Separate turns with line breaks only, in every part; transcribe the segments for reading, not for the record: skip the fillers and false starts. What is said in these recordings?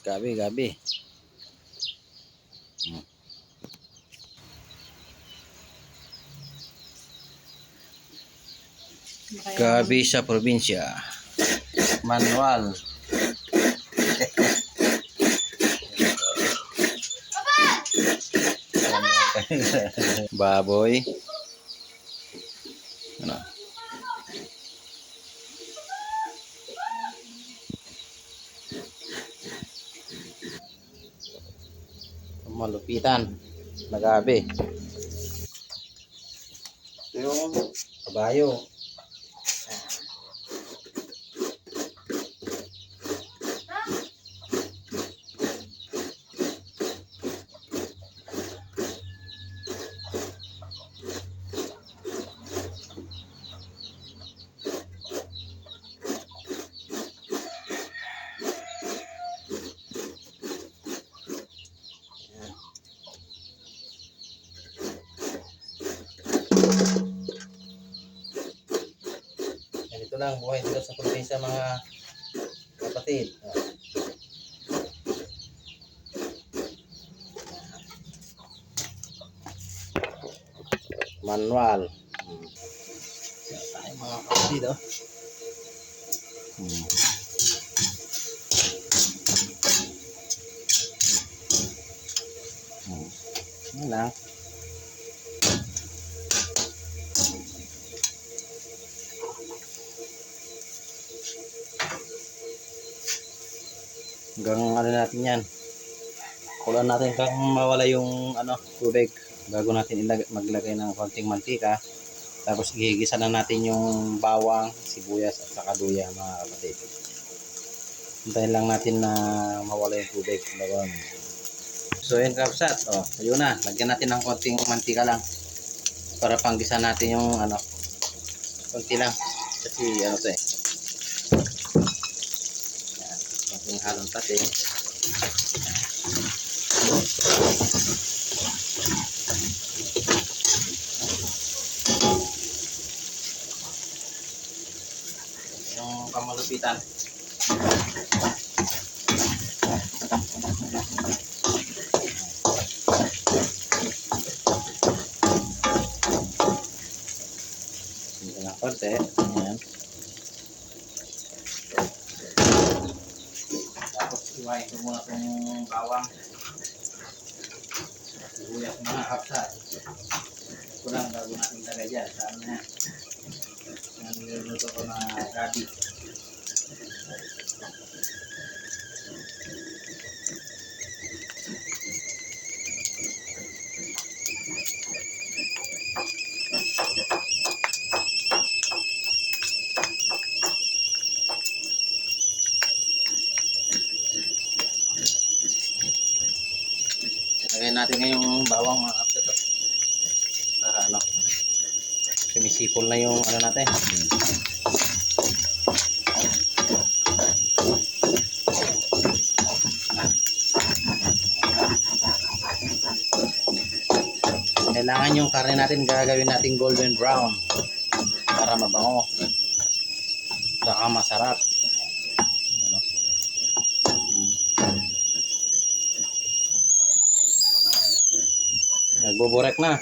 Gabi, gabi. Gabi sa probinsya. Manual. Baboy. Ano? Malupitan na gabi. Ito yung kabayo. Ganito lang buhay dito sa probinsya mga kapatid. Manual. Tayo mga kapatid, oh. Yan lang. Hanggang ano natin yan. Kulan natin kang mawala yung tubig bago natin maglagay ng konting mantika. Tapos igigisa na natin yung bawang, sibuyas at saka luya mga kapatid. Hintayin lang natin na mawala yung tubig bago. So yun kapsat, ayun na, lagyan natin ng konting mantika lang para panggisa natin yung konti lang kasi to eh. Yan, konting halong pati. Yung kamalupitan. Hindi na konti. Ayan. Tapos iwain ko muna itong bawang. Sibuyas mga kapsat. Ito lang bago natin lagay dyan. Saan na yan? Niluluto ko na gabi. Lagay natin ngayong bawang mga kapsat. Para sumisipol na yung natin. Kailangan yung karne natin gagawin natin golden brown para mabango saka masarap. Nagbuburek na.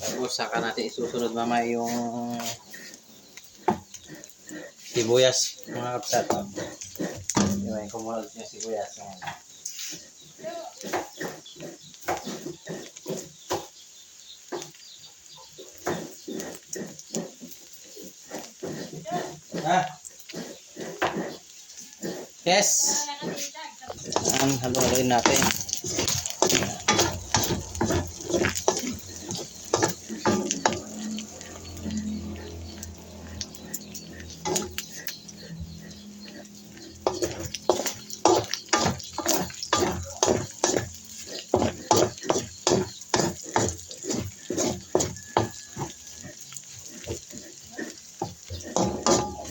Tapos saka natin isusunod mamaya yung sibuyas mga kapsat. Iwain ko muna yung sibuyas. Yes. Haluin natin.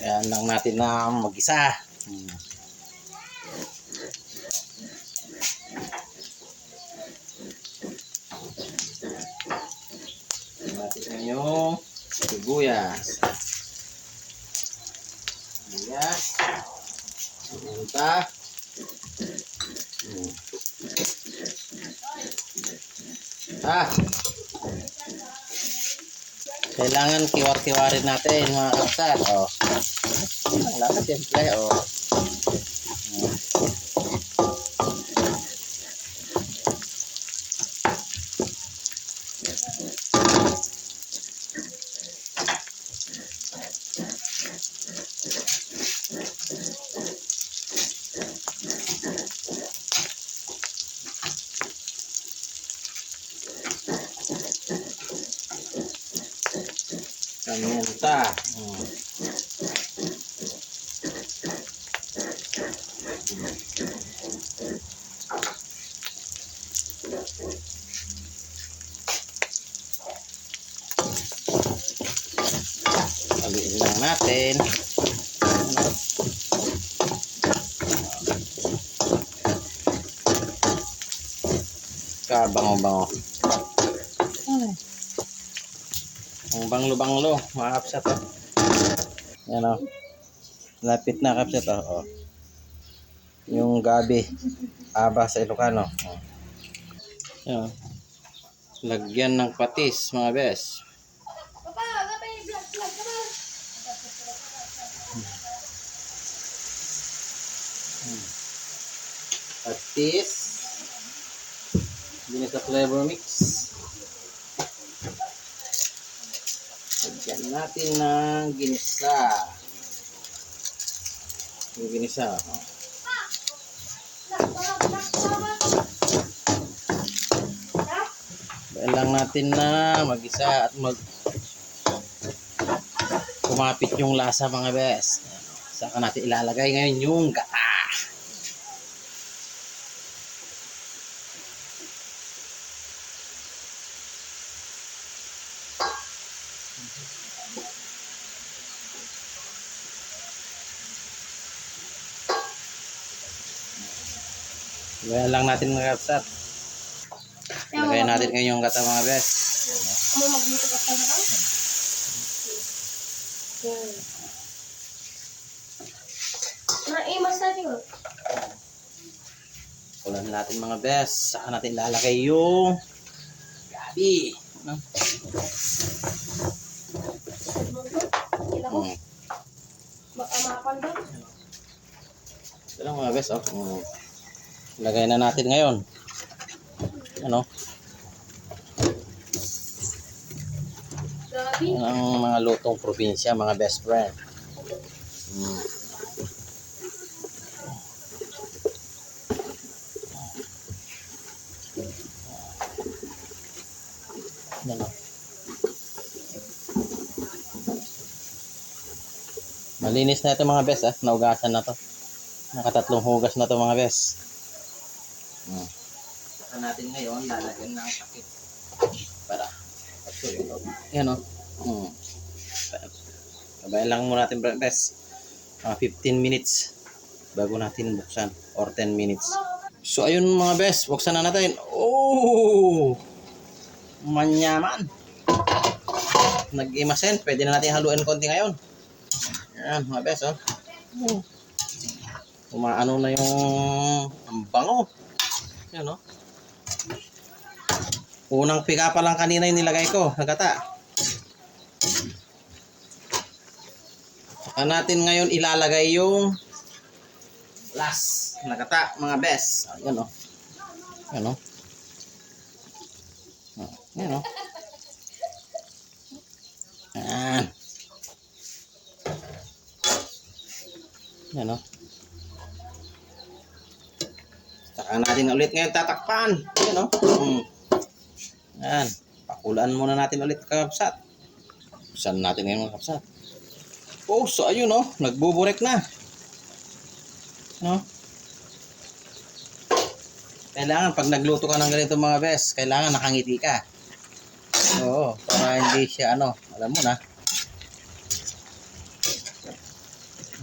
Yan lang natin na mag-isa. Natin yung sibuyas. Sibuyas. Punta. Ah, kailangan kiwar-kiwarin natin mga kapsat. Oh. Wala ka siyempre. Oh. Paminta. Haluin lang natin. Kabango-bango. Ang banglo-banglo, mga kapsat. Oh. Yan o. Lapit na kapsat. Oh. Yung gabi. Aba sa Ilocano. Oh. Yan. Lagyan ng patis, mga bes. Patis. Binis sa flavor mix. Lagyan natin ng ginisa. Yung ginisa. Oh. Bayan lang natin na mag-isa at kumapit yung lasa mga bes. Saka natin ilalagay ngayon yung gata. Bayan lang natin mga kapsat. Lagay natin ngayon yung gata mga bes.
Ano magluto ka sa lang? Naimas natin o.
Kulan natin mga bes. Saka natin lalagay yung gabi. Ano?
Kila ko. Makamapan ba?
Ito lang mga bes. Oh. Lagay na natin ngayon. Ano?
Grabe.
Yan ang mga lutong probinsya, mga best friend. Yan o. Malinis na ito mga bes. Naugasan na to. Nakatatlong hugas na to mga bes. Saka natin ngayon lalagyan ng takip para yan o. Kabayan lang muna natin bes. 15 minutes bago natin buksan or 10 minutes. So ayun mga bes, buksan na natin. Oh! Manyaman. Nag-imasen, pwede na natin haluin konti ngayon. Yan mga bes oh. Umaano na yung ang bango. Yan oh. Unang pika pa lang kanina yung nilagay ko, nagata. Saka natin ngayon ilalagay yung last nagata mga bes. Yan oh. Yan oh. Yan oh. Yan. Yan oh. Saka natin ulit ngayon tatakpan. Yan oh. Yan. Pakulaan muna natin ulit kapsat. Saan natin ngayon mga kapsat? Oh, so ayun oh, nagbuburek na. No? Kailangan pag nagluto ka ng ganito mga bes, kailangan nakangiti ka. Oo, para hindi siya ano, alam mo na.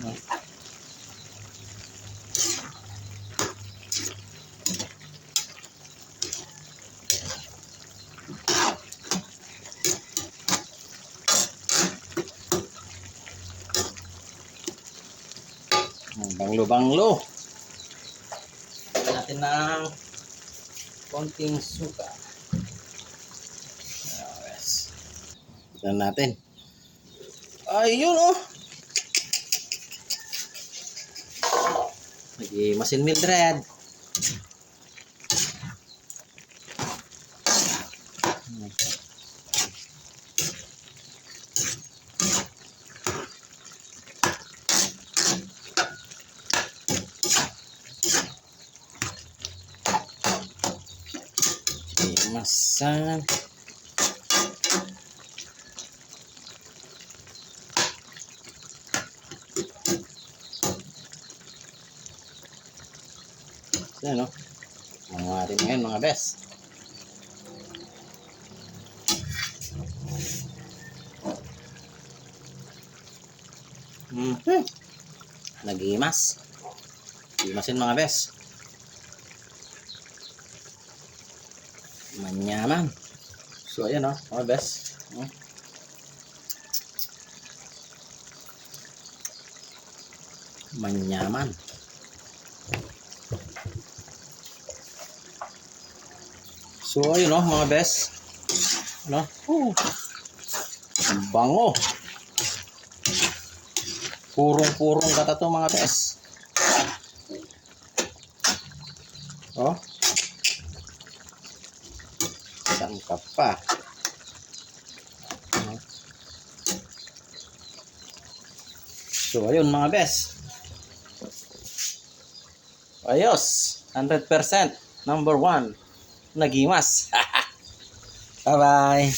No? Banglo-banglo. Lagyan natin ng konting suka. Yes. Tignan natin. Ayun oh. Nag-masin Mildred. Masan. Yan o. Mga natin ngayon mga best. Nag-imas. Imasin mga best. Manyaman. So ayan o mga best. Manyaman. So ayun o mga best. Ano? Bango. Purong-purong kata to mga best. Oh. Saan ka pa? So ayun mga best. Ayos. 100%. Number 1. Nagimas. Bye-bye.